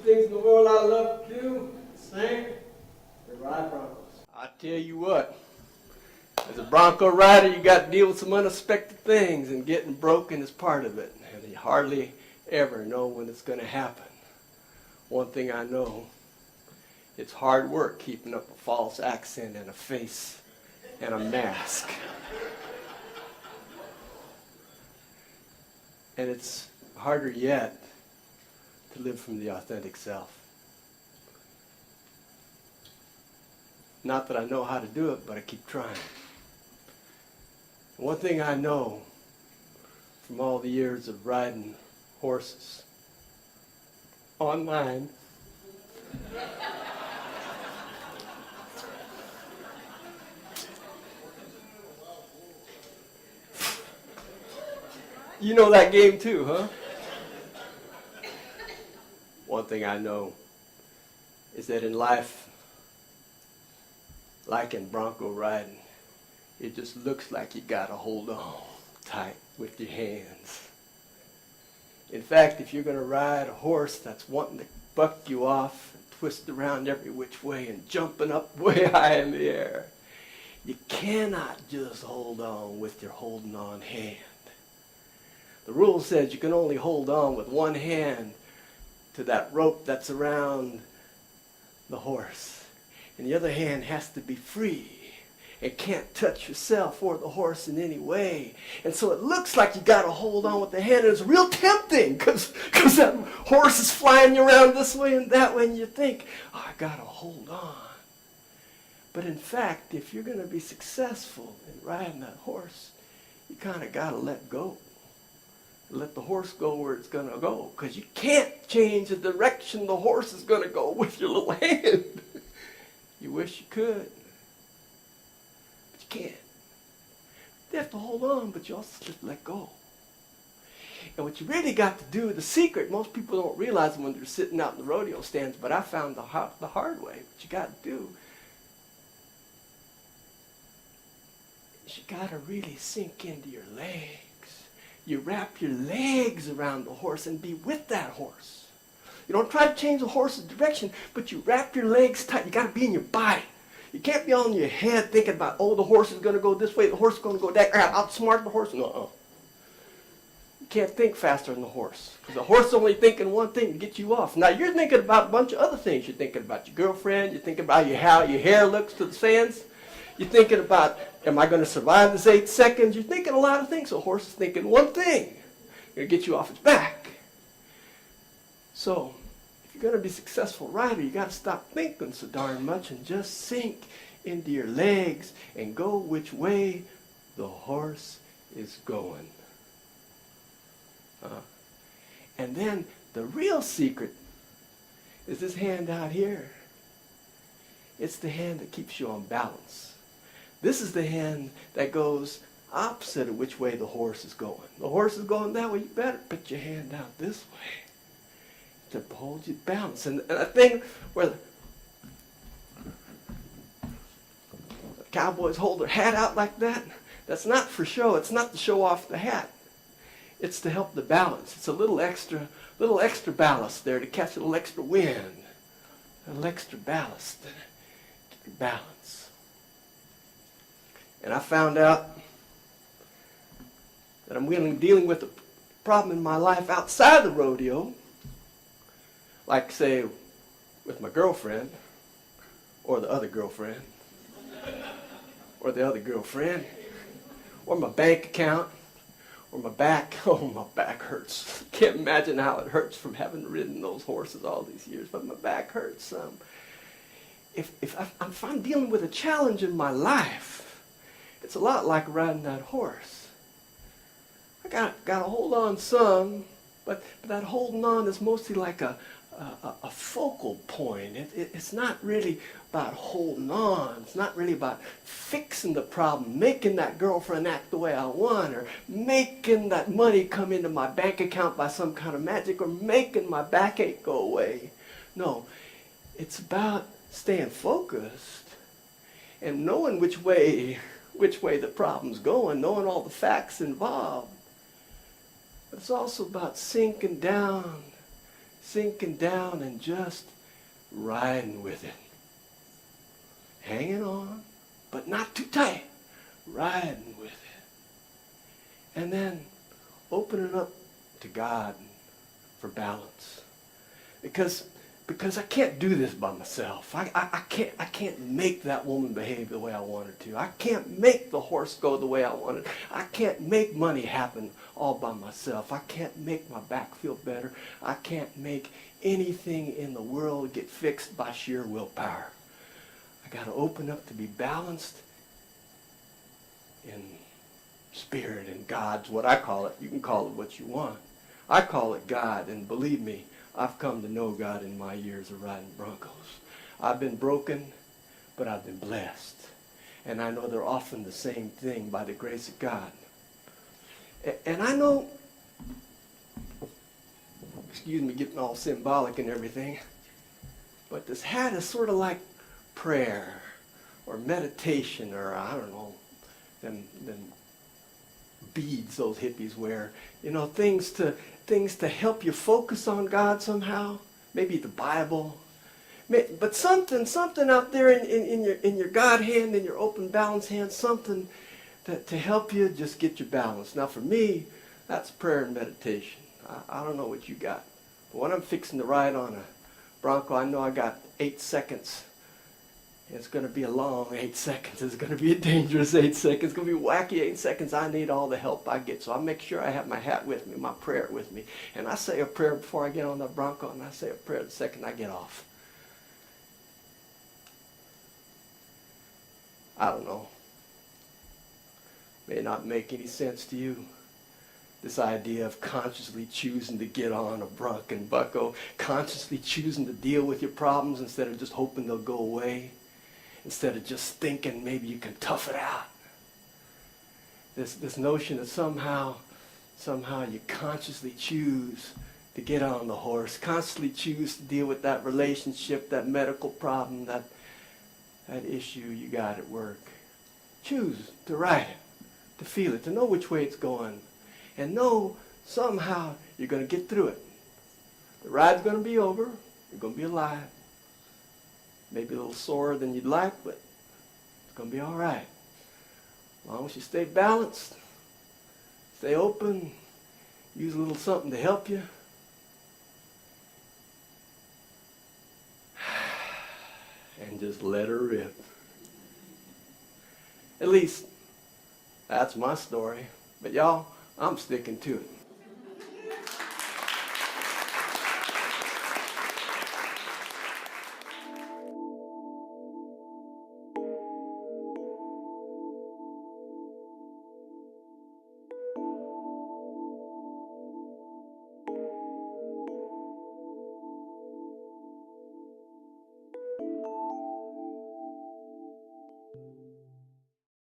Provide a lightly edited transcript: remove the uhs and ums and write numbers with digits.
things in the world I love to do, sing, and ride Broncos. I tell you what, as a Bronco rider, you got to deal with some unexpected things, and getting broken is part of it. And you hardly ever know when it's going to happen. One thing I know, it's hard work keeping up a false accent and a face and a mask. And it's harder yet to live from the authentic self. Not that I know how to do it, but I keep trying. One thing I know from all the years of riding horses online, you know that game too, huh? One thing I know is that in life, like in Bronco riding, it just looks like you gotta hold on tight with your hands. In fact, if you're gonna ride a horse that's wanting to buck you off and twist around every which way and jumping up way high in the air, you cannot just hold on with your holding on hand. The rule says you can only hold on with one hand to that rope that's around the horse. And the other hand has to be free. It can't touch yourself or the horse in any way. And so it looks like you got to hold on with the hand. And it's real tempting because that horse is flying you around this way and that way. And you think, oh, I got to hold on. But in fact, if you're going to be successful in riding that horse, you kind of got to let go. Let the horse go where it's going to go. Because you can't change the direction the horse is going to go with your little hand. You wish you could. But you can't. You have to hold on, but you also just let go. And what you really got to do, the secret, most people don't realize when they're sitting out in the rodeo stands, but I found the hard way. What you got to do is you got to really sink into your legs. You wrap your legs around the horse and be with that horse. You don't try to change the horse's direction, but you wrap your legs tight. You got to be in your body. You can't be on your head thinking about, oh, the horse is going to go this way, the horse is going to go that. I got to outsmart the horse. No. You can't think faster than the horse, because the horse is only thinking one thing to get you off. Now, you're thinking about a bunch of other things. You're thinking about your girlfriend. You're thinking about how your hair looks to the sands. You're thinking about, am I going to survive this 8 seconds? You're thinking a lot of things. The horse is thinking one thing. Going to get you off its back. So, if you're going to be a successful rider, you got to stop thinking so darn much and just sink into your legs and go which way the horse is going. And then the real secret is this hand out here. It's the hand that keeps you on balance. This is the hand that goes opposite of which way the horse is going. The horse is going that way, you better put your hand out this way to hold you balanced. And a thing where the cowboys hold their hat out like that, that's not for show. It's not to show off the hat. It's to help the balance. It's a little extra ballast there to catch a little extra wind. A little extra ballast to keep your balance. And I found out that I'm dealing with a problem in my life outside the rodeo, like, say, with my girlfriend, or the other girlfriend, or the other girlfriend, or my bank account, or my back. Oh, my back hurts. Can't imagine how it hurts from having ridden those horses all these years, but my back hurts. If I'm dealing with a challenge in my life, it's a lot like riding that horse. I got to hold on some, but that holding on is mostly like a focal point. It's not really about holding on. It's not really about fixing the problem, making that girlfriend act the way I want, or making that money come into my bank account by some kind of magic, or making my backache go away. No, it's about staying focused and knowing which way the problem's going, knowing all the facts involved. But it's also about sinking down sinking down and just riding with it. Hanging on, but not too tight. Riding with it. And then opening up to God for balance. Because I can't do this by myself. I can't make that woman behave the way I want her to. I can't make the horse go the way I want it. I can't make money happen all by myself. I can't make my back feel better. I can't make anything in the world get fixed by sheer willpower. I got to open up to be balanced in spirit, and God's what I call it. You can call it what you want. I call it God, and believe me, I've come to know God in my years of riding broncos. I've been broken, but I've been blessed. And I know they're often the same thing by the grace of God. And I know, excuse me, getting all symbolic and everything, but this hat is sort of like prayer or meditation, or I don't know, them beads those hippies wear. You know, things to help you focus on God somehow. Maybe the Bible. But something out there in your God hand, in your open balance hand, something to help you just get your balance. Now for me, that's prayer and meditation. I don't know what you got. But when I'm fixing to ride on a Bronco, I know I got 8 seconds. It's going to be a long 8 seconds. It's going to be a dangerous 8 seconds. It's going to be wacky 8 seconds. I need all the help I get. So I make sure I have my hat with me, my prayer with me. And I say a prayer before I get on the Bronco, and I say a prayer the second I get off. I don't know. May not make any sense to you. This idea of consciously choosing to get on a Bronco and Bucko, consciously choosing to deal with your problems instead of just hoping they'll go away. Instead of just thinking maybe you can tough it out. This notion that somehow you consciously choose to get on the horse, consciously choose to deal with that relationship, that medical problem, that issue you got at work. Choose to ride it, to feel it, to know which way it's going, and know somehow you're going to get through it. The ride's going to be over. You're going to be alive. Maybe a little sorer than you'd like, but it's going to be all right. As long as you stay balanced, stay open, use a little something to help you. And just let her rip. At least, that's my story. But y'all, I'm sticking to it.